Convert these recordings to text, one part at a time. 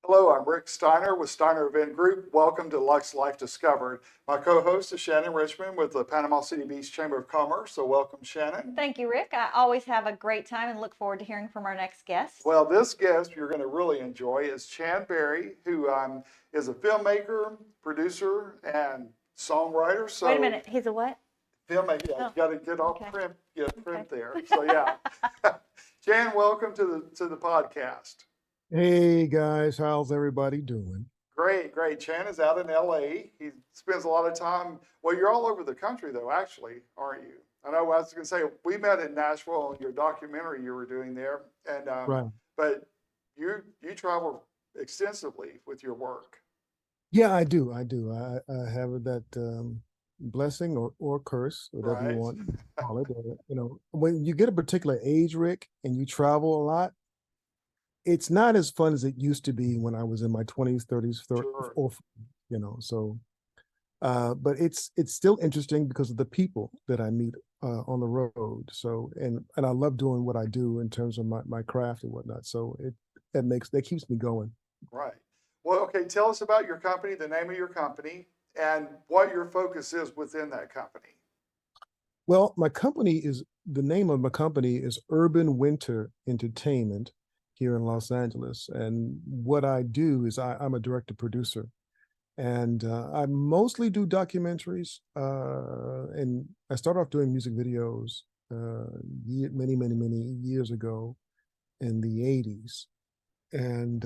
Hello, I'm Rick Steiner with Steiner Event Group. Welcome to Lux Life Discovered. My co-host is Shannon Richmond with the Panama City Beach Chamber of Commerce. So welcome, Shannon. Thank you, Rick. I always have a great time and look forward to hearing from our next guest. Well, this guest you're going to really enjoy is Channsin Berry, who is a filmmaker, producer, and songwriter. So wait a minute, he's a what? Filmmaker. Yeah, Oh, you got to get all okay. print, get print Okay. there. So yeah, Chann, welcome to the podcast. Hey guys, how's everybody doing? Great, great. Chann is out in LA. He spends a lot of time. Well, you're all over the country, though, actually, aren't you? I know I was going to say we met in Nashville on your documentary you were doing there, and Right. but you travel extensively with your work. Yeah, I do. I have that blessing or curse, whatever Right. you want to call it. When you get a particular age, Rick, and you travel a lot, it's not as fun as it used to be when I was in my 20s, 30s, Sure. or so. But it's still interesting because of the people that I meet on the road. So and I love doing what I do in terms of my craft and whatnot. So that keeps me going. Right. Well, okay. Tell us about your company, the name of your company, and what your focus is within that company. Well, the name of my company is Urban Winter Entertainment here in Los Angeles. And what I do is I'm a director producer. And I mostly do documentaries. And I started off doing music videos many, many, many years ago in the 80s. And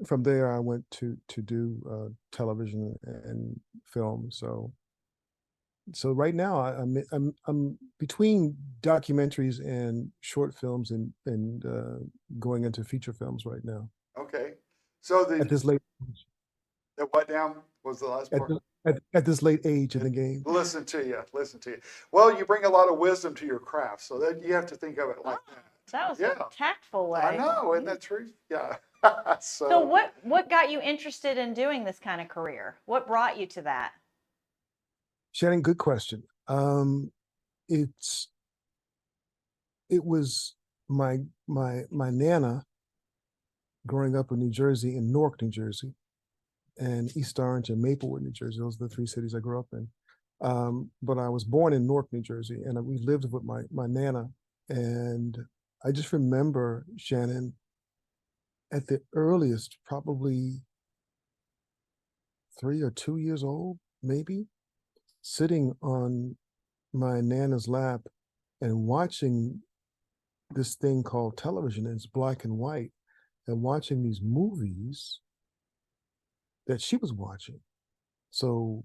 from there, I went to do television and film. So right now I'm between documentaries and short films and going into feature films right now. Okay. So At this late what now was the last part? at this late age in the game. Listen to you. Well, you bring a lot of wisdom to your craft, so that you have to think of it like that. That was Yeah. a tactful way. I know, isn't that true? Yeah. So what got you interested in doing this kind of career? What brought you to that? Shannon, good question. It was my nana growing up in New Jersey, in Newark, New Jersey, and East Orange and Maplewood, New Jersey. Those are the three cities I grew up in. But I was born in Newark, New Jersey, and we lived with my nana. And I just remember, Shannon, at the earliest, probably 3 or 2 years old, maybe, sitting on my nana's lap and watching this thing called television. It's black and white, and watching these movies that she was watching. So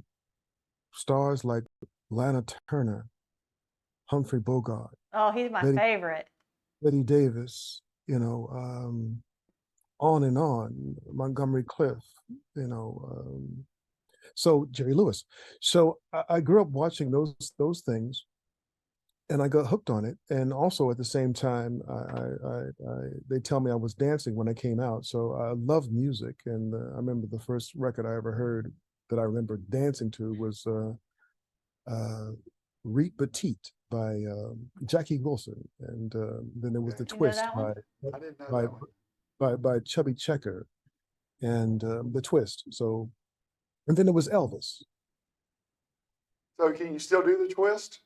stars like Lana Turner, Humphrey Bogart, Oh, he's my favorite. Betty Davis, on and on, Montgomery Clift, so Jerry Lewis. So I grew up watching those things, and I got hooked on it. And also at the same time, they tell me I was dancing when I came out. So I love music, and I remember the first record I ever heard that I remember dancing to was Reet Petite by Jackie Wilson, and then there was The Twist I didn't know that one. by Chubby Checker, and The Twist. So, and then there was Elvis. So can you still do the twist?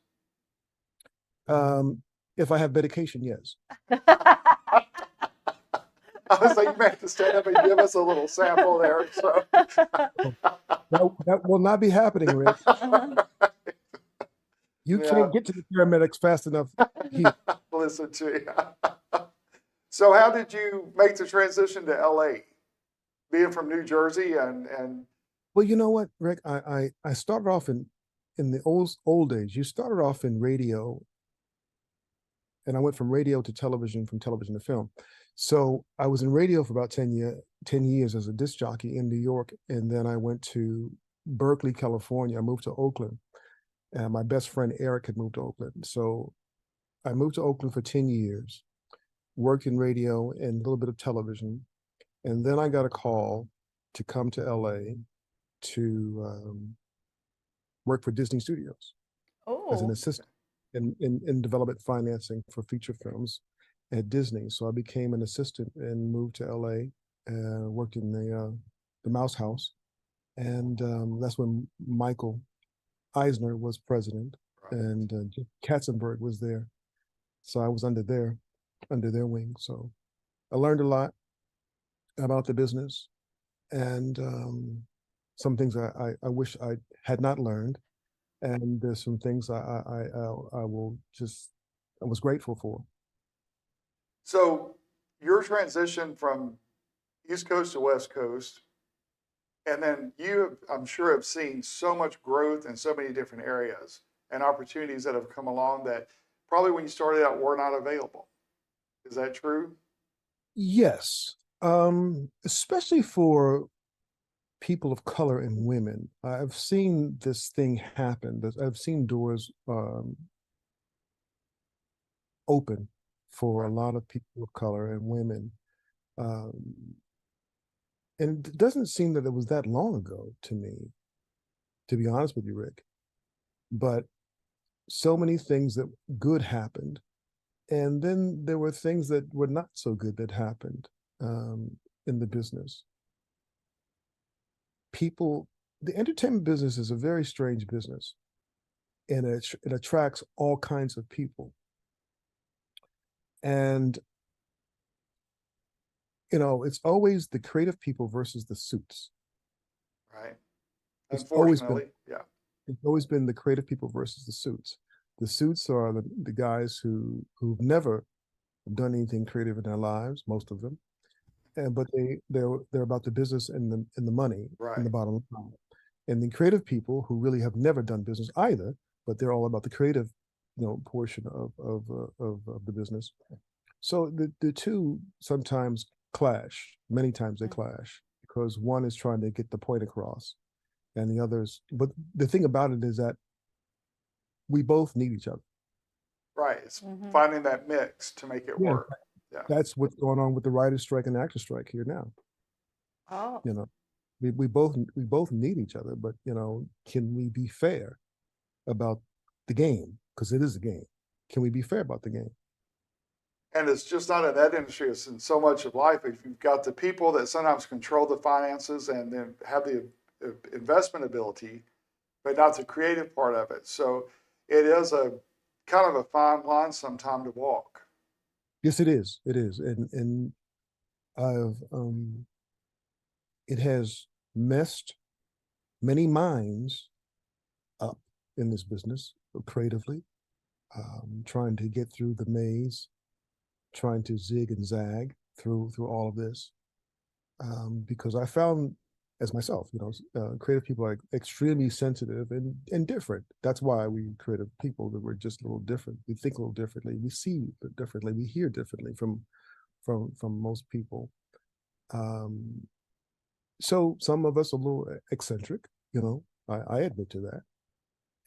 If I have medication, yes. I was like, you may have to stand up and give us a little sample there. So That will not be happening, Rick. You can't get to the paramedics fast enough here. Listen to you. So how did you make the transition to LA? Being from New Jersey and Well, you know what, Rick? I started off in the old days. You started off in radio, and I went from radio to television, from television to film. So I was in radio for about 10 years as a disc jockey in New York, and then I went to Berkeley, California. I moved to Oakland, and my best friend Eric had moved to Oakland. So I moved to Oakland for 10 years, worked in radio and a little bit of television, and then I got a call to come to LA to work for Disney Studios as an assistant in development financing for feature films at Disney. So I became an assistant and moved to LA worked in the Mouse House, and that's when Michael Eisner was president, Right. and Katzenberg was there. So I was under their wing. So I learned a lot about the business, and some things I wish I had not learned, and there's some things I will just I was grateful for. So your transition from East Coast to West Coast, and then you, I'm sure, have seen so much growth in so many different areas and opportunities that have come along that probably when you started out were not available. Is that true? Yes, especially for people of color and women. I've seen this thing happen. I've seen doors open for a Right. lot of people of color and women. Um, and it doesn't seem that it was that long ago to me, to be honest with you, Rick. But so many things that good happened. And then there were things that were not so good that happened in the business. People, the entertainment business is a very strange business, and it attracts all kinds of people. And it's always the creative people versus the suits. Right. It's always been Unfortunately, yeah. it's always been the creative people versus the suits. The suits are the guys who've never done anything creative in their lives, most of them, but they're about the business and the money and Right. the bottom line. And the creative people who really have never done business either, but they're all about the creative, portion of the business. So the two sometimes clash. Many times they clash because one is trying to get the point across, and the others. But the thing about it is that we both need each other. Right. It's finding that mix to make it Yeah, work. Yeah. that's what's going on with the writer's strike and the actor strike here now. Oh, You know, we both need each other, but can we be fair about the game? Because it is a game. Can we be fair about the game? And it's just not in that industry, it's in so much of life. If you've got the people that sometimes control the finances and then have the investment ability, but not the creative part of it. So it is a kind of a fine line sometime to walk. Yes, it is. It is, and I've it has messed many minds up in this business creatively, trying to get through the maze, trying to zig and zag through all of this, because I found as myself, creative people are extremely sensitive and different. That's why we creative people that we're just a little different. We think a little differently. We see differently. We hear differently from most people. So some of us are a little eccentric. I admit to that,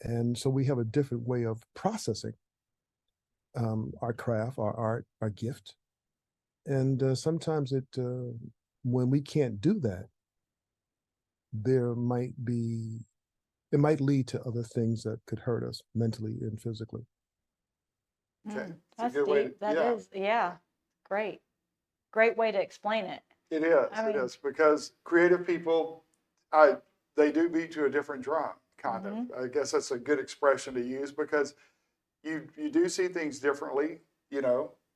and so we have a different way of processing our craft, our art, our gift, and sometimes when we can't do that, it might lead to other things that could hurt us mentally and physically. Okay. It's a that's good way deep. to, That yeah. is, yeah, great. Great way to explain it. It is. I mean, It is because creative people, they do beat to a different drum, kind of. I guess that's a good expression to use because you do see things differently,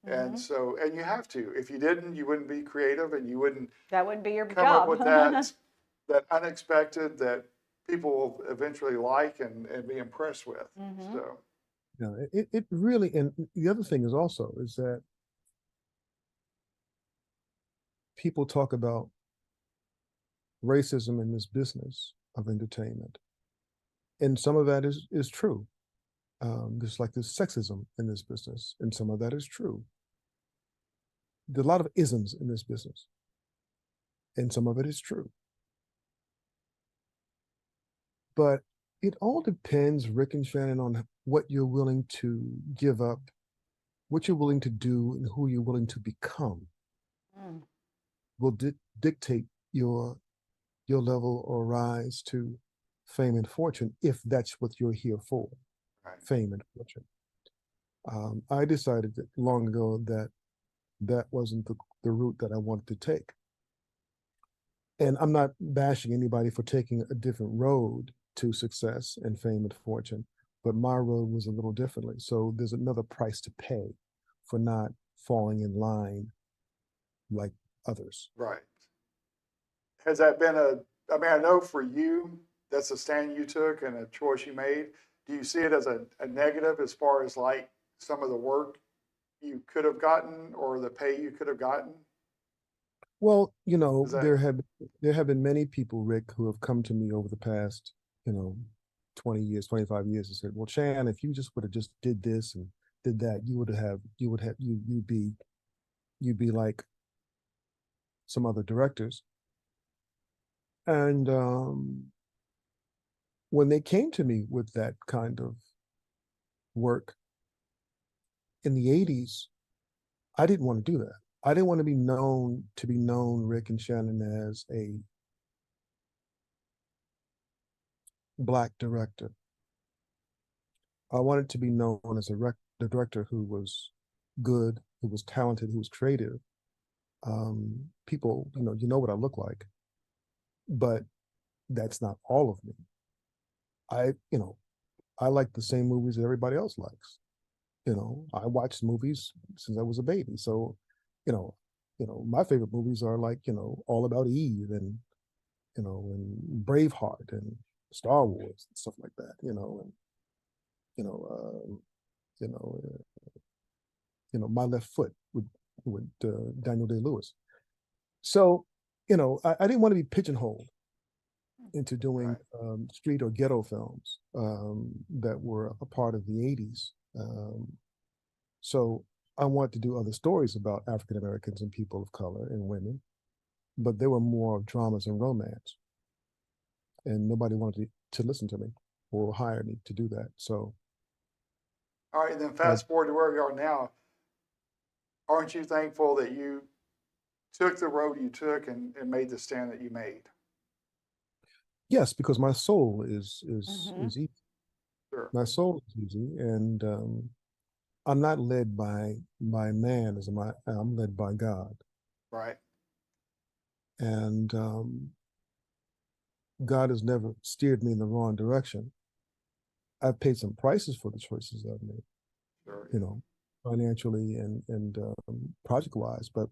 and so and you have to. If you didn't, you wouldn't be creative, and you wouldn't that wouldn't be your come job. up with that unexpected that people will eventually like and be impressed with. So It really, and the other thing is also is that people talk about racism in this business of entertainment, and some of that is true. There's like this sexism in this business, and some of that is true. There's a lot of isms in this business, and some of it is true. But it all depends, Rick and Shannon, on what you're willing to give up, what you're willing to do, and who you're willing to become. Will dictate your level or rise to fame and fortune, if that's what you're here for. right. Fame and fortune. I decided that long ago that wasn't the route that I wanted to take. And I'm not bashing anybody for taking a different road to success and fame and fortune, but my road was a little differently. So there's another price to pay for not falling in line like others. Right. Has that been I mean, I know for you, that's a stand you took and a choice you made. Do you see it as a negative as far as like some of the work you could have gotten or the pay you could have gotten? Well, you know, Is that there have been many people, Rick, who have come to me over the past, 20 years, 25 years and said, well, Chann, if you just would have just did this and did that, you'd be like some other directors. And when they came to me with that kind of work in the 80s, I didn't want to do that. I didn't want to be known, Rick and Shannon, as a Black director. I wanted to be known as a director who was good, who was talented, who was creative. People, you know what I look like, but that's not all of me. I like the same movies that everybody else likes. I watched movies since I was a baby. So, my favorite movies are like, All About Eve and Braveheart and Star Wars and stuff like that, and you know, uh, you know, My Left Foot with Daniel Day-Lewis. So, I didn't want to be pigeonholed into doing right? street or ghetto films that were a part of the 80s. So I wanted to do other stories about African Americans and people of color and women, but they were more dramas and romance. And nobody wanted to listen to me or hire me to do that. So, All right, then fast forward to where you are now. Aren't you thankful that you took the road you took and made the stand that you made? yes, because my soul is Mm-hmm. easy. Sure. My soul is easy, and I'm not led by man I'm led by God, Right. and God has never steered me in the wrong direction. I've paid some prices for the choices I've made, Sure. financially and project wise, but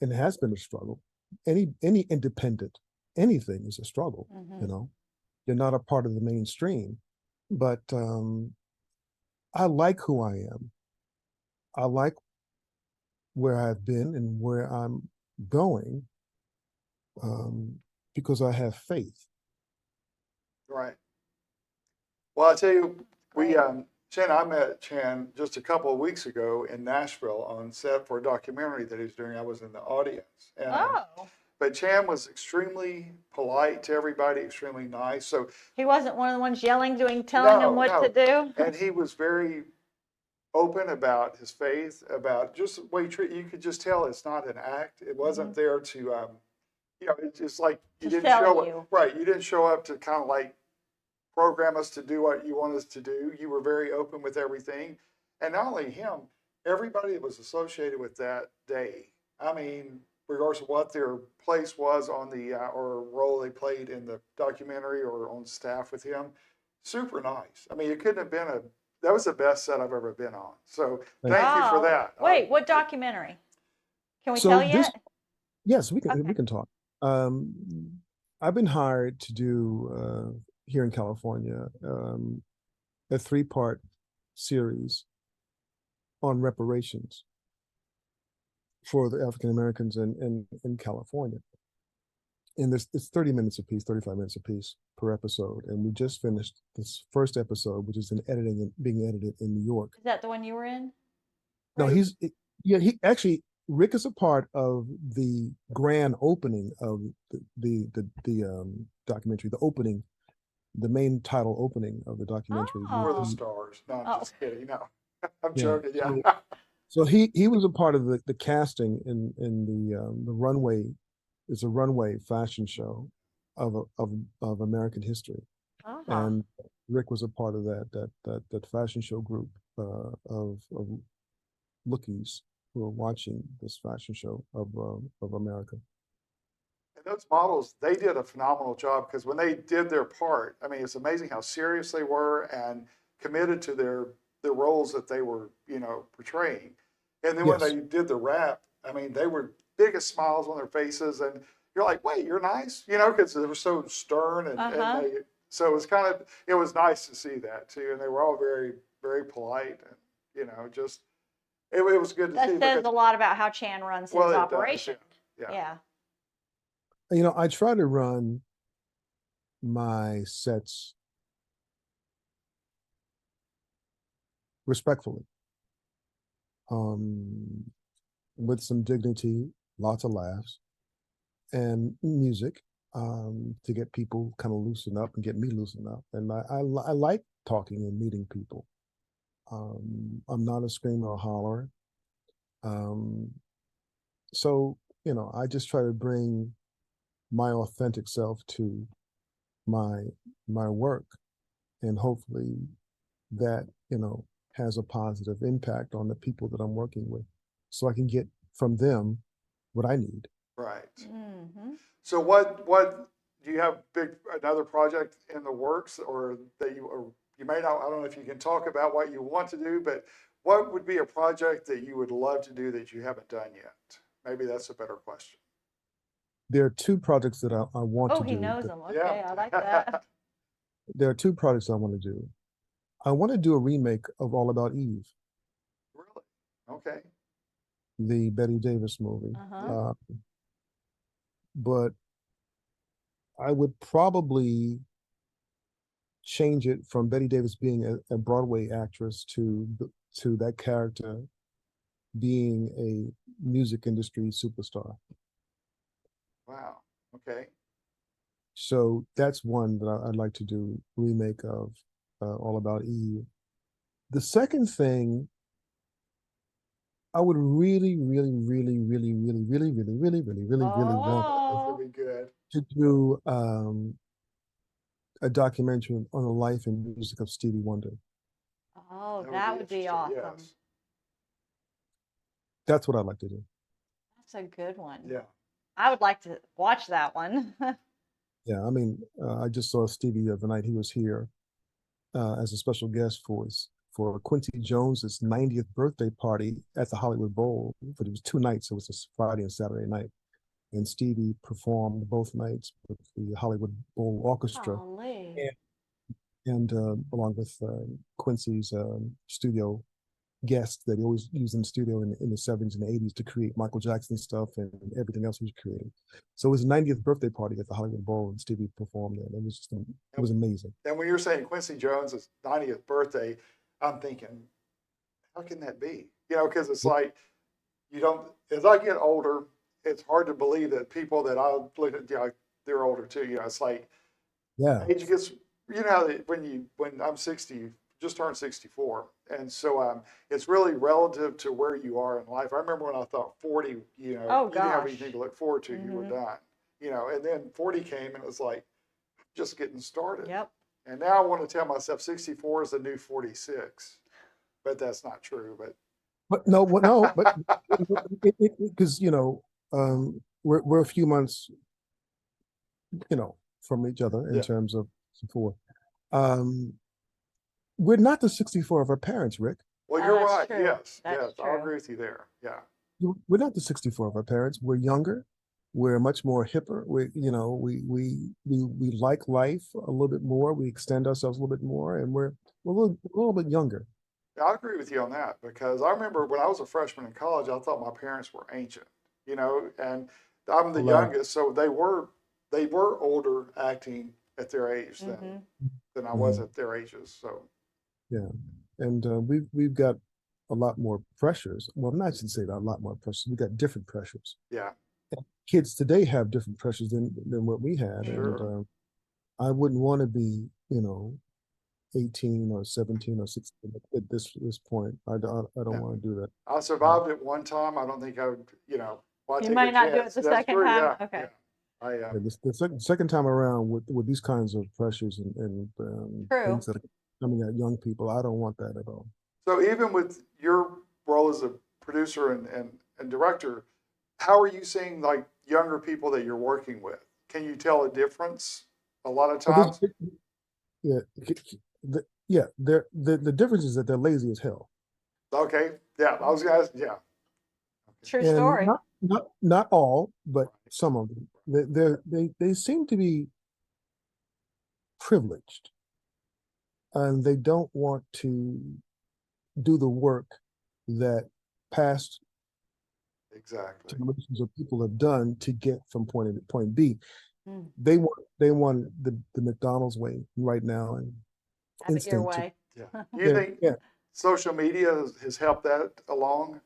it has been a struggle. Any independent anything is a struggle. Mm-hmm. You're not a part of the mainstream, but I like who I am. I like where I've been and where I'm going, because I have faith. Right. Well, I tell you, we Great. Chann, I met Chann just a couple of weeks ago in Nashville on set for a documentary that he's doing. I was in the audience, and Oh, but Chann was extremely polite to everybody, extremely nice. So he wasn't one of the ones yelling, telling him no, what to no, do. and he was very open about his faith, about just the way he treat. You could just tell it's not an act. It wasn't Mhm. there to, it's just like you To didn't sell show you. up. Right, you didn't show up to kind of like program us to do what you want us to do. You were very open with everything. And not only him, everybody that was associated with that day. I mean, regardless of what their place was on the or role they played in the documentary or on staff with him, super nice. I mean, it couldn't have been that was the best set I've ever been on. So Thank you. thank you for Oh, that. wait, what documentary? Can we tell So this, yet? yes, we Okay. can talk. Um, I've been hired to do here in California a 3-part series on reparations for the African Americans in California. And it's 30 minutes apiece, 35 minutes apiece per episode. And we just finished this first episode, which is being edited in New York. Is that the one you were in? No, Right. he actually, Rick is a part of the grand opening of the documentary, the main title opening of the documentary. For the Oh. stars. No, I'm Oh. just kidding. No, I'm Yeah. joking. Yeah. So he was a part of the casting in the runway. It's a runway fashion show of American history, Uh-huh. and Rick was a part of that fashion show group of lookies who are watching this fashion show of America. those models, they did a phenomenal job because when they did their part, I mean, it's amazing how serious they were and committed to their roles that they were, you know, portraying. And then when Yes. they did the rap, I mean, they were biggest smiles on their faces, and you're like, wait, you're nice, you know, because they were so stern Uh-huh. and they, so it was kind of, it was nice to see that too, and they were all very, very polite, and you know, just it was good to That see says because, a lot about how Chann runs his well, it does, operation. yeah. Yeah. You know, I try to run my sets respectfully, um, with some dignity, lots of laughs, and music, to get people kind of loosen up and get me loosened up. And I like talking and meeting people. I'm not a screamer or holler. Um, so, you know, I just try to bring my authentic self to my my work, and hopefully that, you know, has a positive impact on the people that I'm working with, so I can get from them what I need. Right. Mm-hmm. So what do you have another project in the works, or that you, or you may not, I don't know if you can talk about what you want to do, but what would be a project that you would love to do that you haven't done yet? Maybe that's a better question. There are two projects that I want Oh, to he do. knows them. Okay, Yeah. I like that. There are two projects I want to do. I want to do a remake of All About Eve, Really? Okay. the Betty Davis movie. Uh-huh. But I would probably change it from Betty Davis being a Broadway actress to that character being a music industry superstar. Wow. Okay. So that's one that I'd like to do, remake of All About Eve. The second thing, I would really, really, really, really, really, really, really, really, really, really, really want This would Oh, be good. to do a documentary on the life and music of Stevie Wonder. oh, That would that be would be interesting. awesome. Yes. That's what I'd like to do. That's a good one. Yeah. I would like to watch that one. Yeah, I mean, I just saw Stevie the other night. He was here as a special guest for Quincy Jones's 90th birthday party at the Hollywood Bowl. But it was 2 nights. It was a Friday and Saturday night. And Stevie performed both nights with the Hollywood Bowl Orchestra, Golly. and along with Quincy's studio guests that he always used in the studio in the 70s and the 80s to create Michael Jackson stuff and everything else he was creating. So it was his 90th birthday party at the Hollywood Bowl, and Stevie performed there. It was amazing. And when you're saying Quincy Jones' 90th birthday, I'm thinking, how can that be? You know, because it's like, you don't, as I get older, it's hard to believe that people that I look at, you know, they're older too. You know, it's like Yeah. age gets, you know, how when I'm 60, just turned 64. And so it's really relative to where you are in life. I remember when I thought 40, you know, Oh, you didn't have gosh. anything to look forward to, you were Mhm. done. You know, and then 40 came and it was like, just getting started. Yep. And now I want to tell myself 64 is the new 46, but that's not true. But no, well, no, but because you know, we're a few months, you know, from each other in Yeah. terms of support. Um, we're not the 64 of our parents, Rick. Well, Oh, you're that's right. true. Yes, That's yes, I'll true. agree with you there. Yeah, We're not the 64 of our parents. We're younger. We're much more hipper. You know, we like life a little bit more. We extend ourselves a little bit more, and we're a little bit younger. I agree with you on that because I remember when I was a freshman in college, I thought my parents were ancient, you know, and I'm the Wow. youngest, so they were older acting at their age Mhm. than I was at their ages. So Yeah, and we've got a lot more pressures. Well, not, I should say that, a lot more pressures. We got different pressures. yeah, Kids today have different pressures than what we had, and sure. I wouldn't want to be, you know, 18 or 17 or 16 at this point. I don't Yeah. want to do that. I survived it one time. I don't think I would, you know, why You take might a not do it chance? the That's second true. time? Yeah, Okay. yeah. I Yeah, second time around with these kinds of pressures and True. things that are coming at young people, I don't want that at all. So even with your role as a producer and director, how are you seeing like younger people that you're working with? Can you tell a difference a lot of But times? yeah, the difference is that they're lazy as hell. Okay, yeah, I was gonna ask, yeah, True And story. not all, but some of them. They seem to be privileged, and they don't want to do the work that past exactly. generations of people have done to get from point A to point B. Mm. They want the McDonald's way right now and Have it your instant. way. Yeah. Do you think Yeah. social media has helped that along?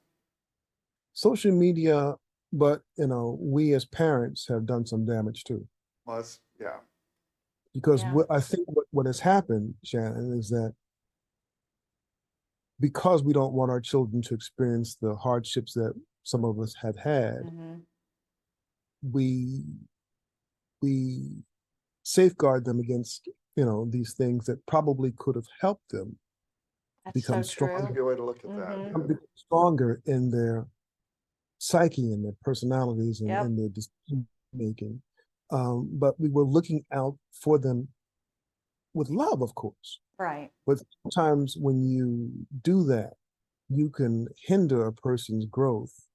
Social media, but we as parents have done some damage too. Well, that's, yeah, Because Yeah. I think what has happened, Shannon, is that because we don't want our children to experience the hardships that some of us have had, Mhm. we safeguard them against these things that probably could have helped them That's become so that's a true. good way to look at that. Mhm. Yeah. become stronger in their psyche and their personalities and, Yep. and their decision making. But we were looking out for them with love, of course. Right. But sometimes when you do that, you can hinder a person's growth,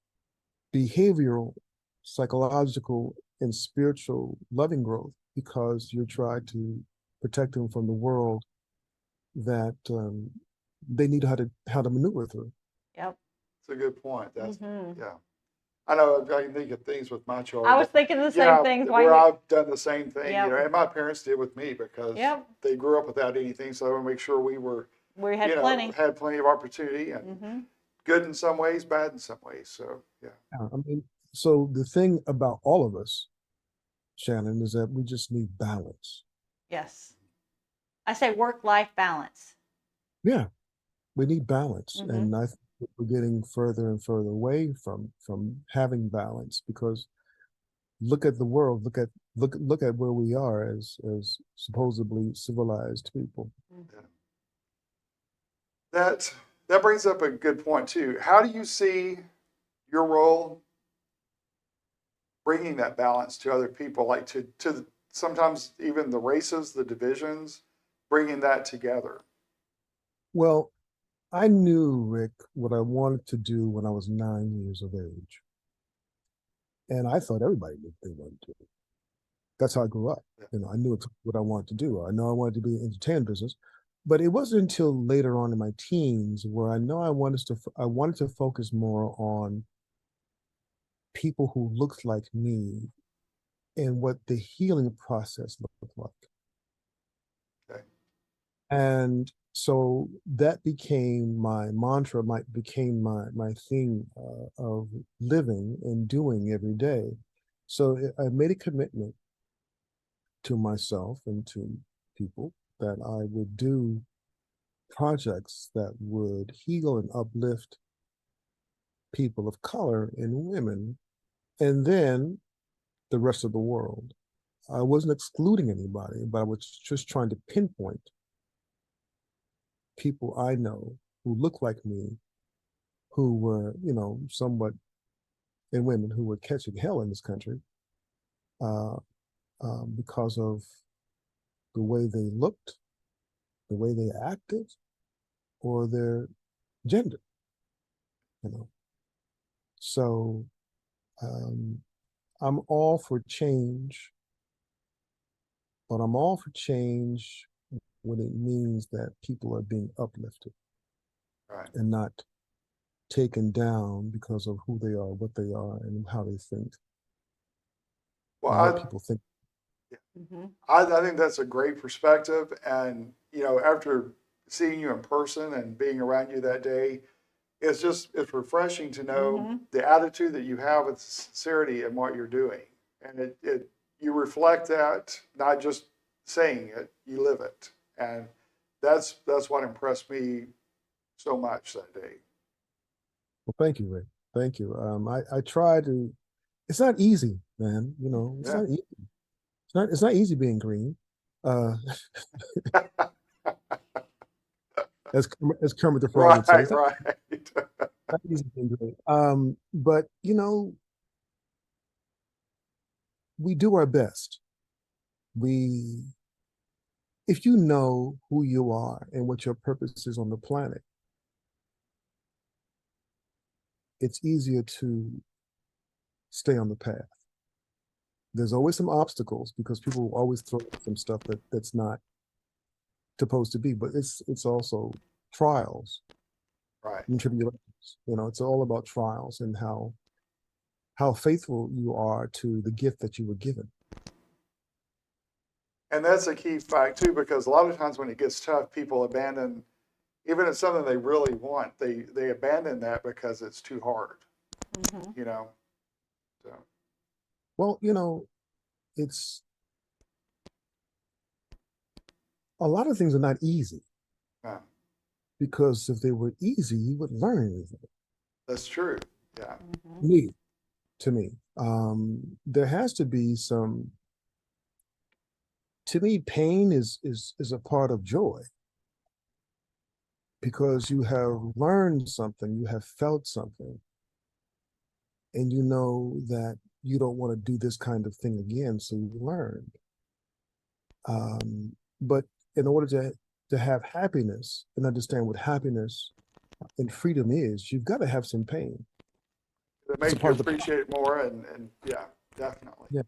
behavioral, psychological, and spiritual loving growth because you're trying to protect them from the world that they need how to maneuver through. Yep. It's a good point. That's, Mhm. yeah. I know I can think of things with my I children. was thinking the same Yeah, things. where I've done the same thing, Yep. and my parents did with me because Yep. they grew up without anything. So I want to make sure we were, We had plenty. had plenty of opportunity and Mhm. good in some ways, bad in some ways. So yeah, I mean, so the thing about all of us, Shannon, is that we just need balance. Yes. I say work-life balance. Yeah, we need balance, Mhm. and I think we're getting further and further away from having balance because look at the world, look at where we are as supposedly civilized people. yeah. That brings up a good point too. How do you see your role bringing that balance to other people, like to sometimes even the races, the divisions, bringing that together? Well, I knew, Rick, what I wanted to do when I was 9 years of age. And I thought everybody knew what they wanted to do. That's how I grew up. Yeah. I knew what I wanted to do. I know I wanted to be in the entertainment business, but it wasn't until later on in my teens where I know I wanted to focus more on people who looked like me and what the healing process looked like. Okay. And so that became my mantra, became my thing of living and doing every day. So I made a commitment to myself and to people that I would do projects that would heal and uplift people of color and women, and then the rest of the world. I wasn't excluding anybody, but I was just trying to pinpoint people I know who look like me, who were, somewhat, and women who were catching hell in this country uh, because of the way they looked, the way they acted, or their gender, you know. So um, I'm all for change, but I'm all for change when it means that people are being uplifted Right. and not taken down because of who they are, what they are, and how they think, Well, and what people think. Mhm. I think that's a great perspective. And, after seeing you in person and being around you that day, it's refreshing to know Mhm. the attitude that you have with sincerity in what you're doing. And you reflect that, not just saying it, you live it. And that's what impressed me so much that day. Well, thank you, Rick. Thank you. I try to. It's not easy, man. It's Yeah. not easy. It's not easy being green. Uh, as Kermit the Frog would say, Right, it's not, right. not easy being green. But we do our best. If you know who you are and what your purpose is on the planet, it's easier to stay on the path. There's always some obstacles because people will always throw some stuff that's not supposed to be, but it's also trials Right. and tribulations. It's all about trials and how faithful you are to the gift that you were given. And that's a key fact too, because a lot of times when it gets tough, people abandon, even if it's something they really want, they abandon that because it's too hard, Mm-hmm. So. Well, it's a lot of things are not easy Yeah, because if they were easy, you would learn anything. that's true. Yeah. Mm-hmm. To me, there has to be to me, pain is a part of joy because you have learned something, you have felt something, and you know that you don't want to do this kind of thing again, so you learned. But in order to have happiness and understand what happiness and freedom is, you've got to have some pain. It makes you appreciate it more, and yeah, definitely. Yeah.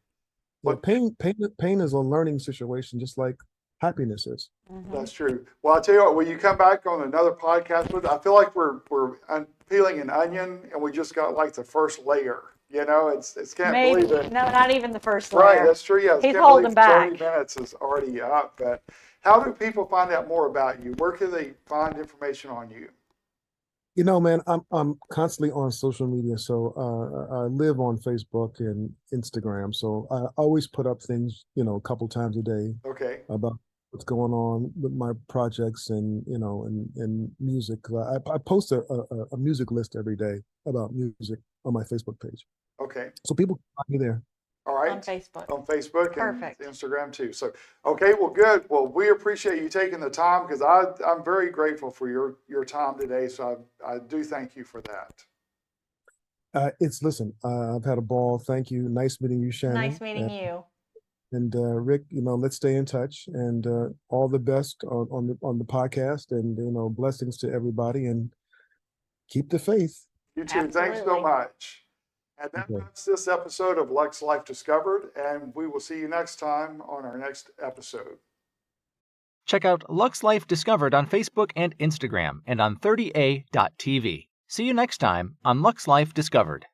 But pain is a learning situation, just like happiness is. Mm-hmm. that's true. Well, I'll tell you what, will you come back on another podcast with? I feel like we're peeling an onion, and we just got like the first layer. It's can't Maybe believe it. no, not even the first layer. Right, that's true. Yeah, He's can't holding believe back. 30 minutes is already up. But how do people find out more about you? Where can they find information on you? Man, I'm constantly on social media, so I live on Facebook and Instagram. So I always put up things, a couple times a day Okay. about what's going on with my projects and and music. I post a music list every day about music on my Facebook page, Okay. so people can find me there. All right. On Facebook. On Facebook Perfect. and Instagram too. So, okay, well, good. Well, we appreciate you taking the time because I'm very grateful for your time today. So I do thank you for that. Listen, I've had a ball. Thank you. Nice meeting you, Shannon. Nice meeting you. And Rick, let's stay in touch, and all the best on the podcast, and blessings to everybody, and keep the faith. You too. Thanks so Absolutely. much. And that Okay. wraps this episode of Lux Life Discovered, and we will see you next time on our next episode. Check out Lux Life Discovered on Facebook and Instagram and on 30a.tv. See you next time on Lux Life Discovered.